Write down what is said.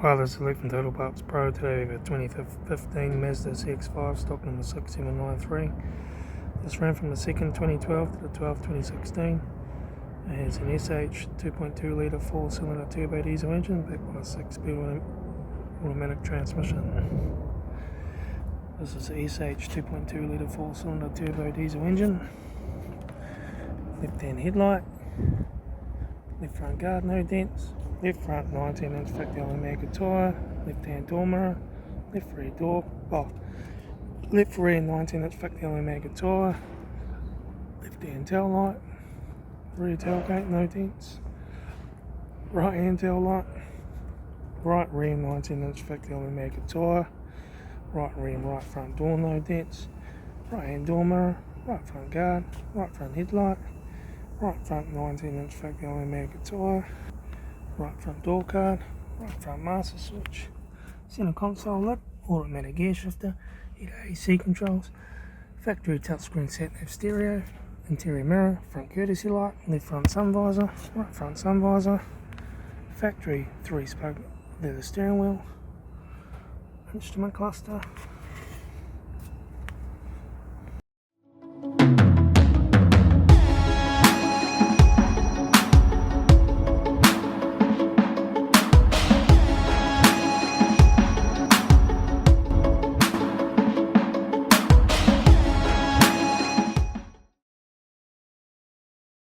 Father Select and Total Parts Pro. Today we have a 2015 Mazda CX-5 stock number 6793. This ran from the 2nd 2012 to the 12th 2016. It has an SH 2.2 litre 4-cylinder turbo diesel engine backed by a 6-speed automatic transmission. This is a SH 2.2 litre 4-cylinder turbo diesel engine. Left hand headlight. Left front guard, no dents. Left front 19-inch factory maggot tyre. Left hand door mirror. Left rear door. Left rear 19-inch factory maggot tyre. Left hand tail light. Rear tailgate, no dents. Right hand tail light. Right rear 19-inch factory maggot tyre. Right rear and right front door, no dents. Right hand door mirror. Right front guard. Right front headlight. Right front 19-inch factory maggot tyre. Right front door card. Right front master switch. Center console lip. Automatic gear shifter. Heater AC controls. Factory touchscreen sat-nav stereo. Interior mirror. Front courtesy light. Left front sun visor. Right front sun visor. Factory 3-spoke leather steering wheel. Instrument cluster.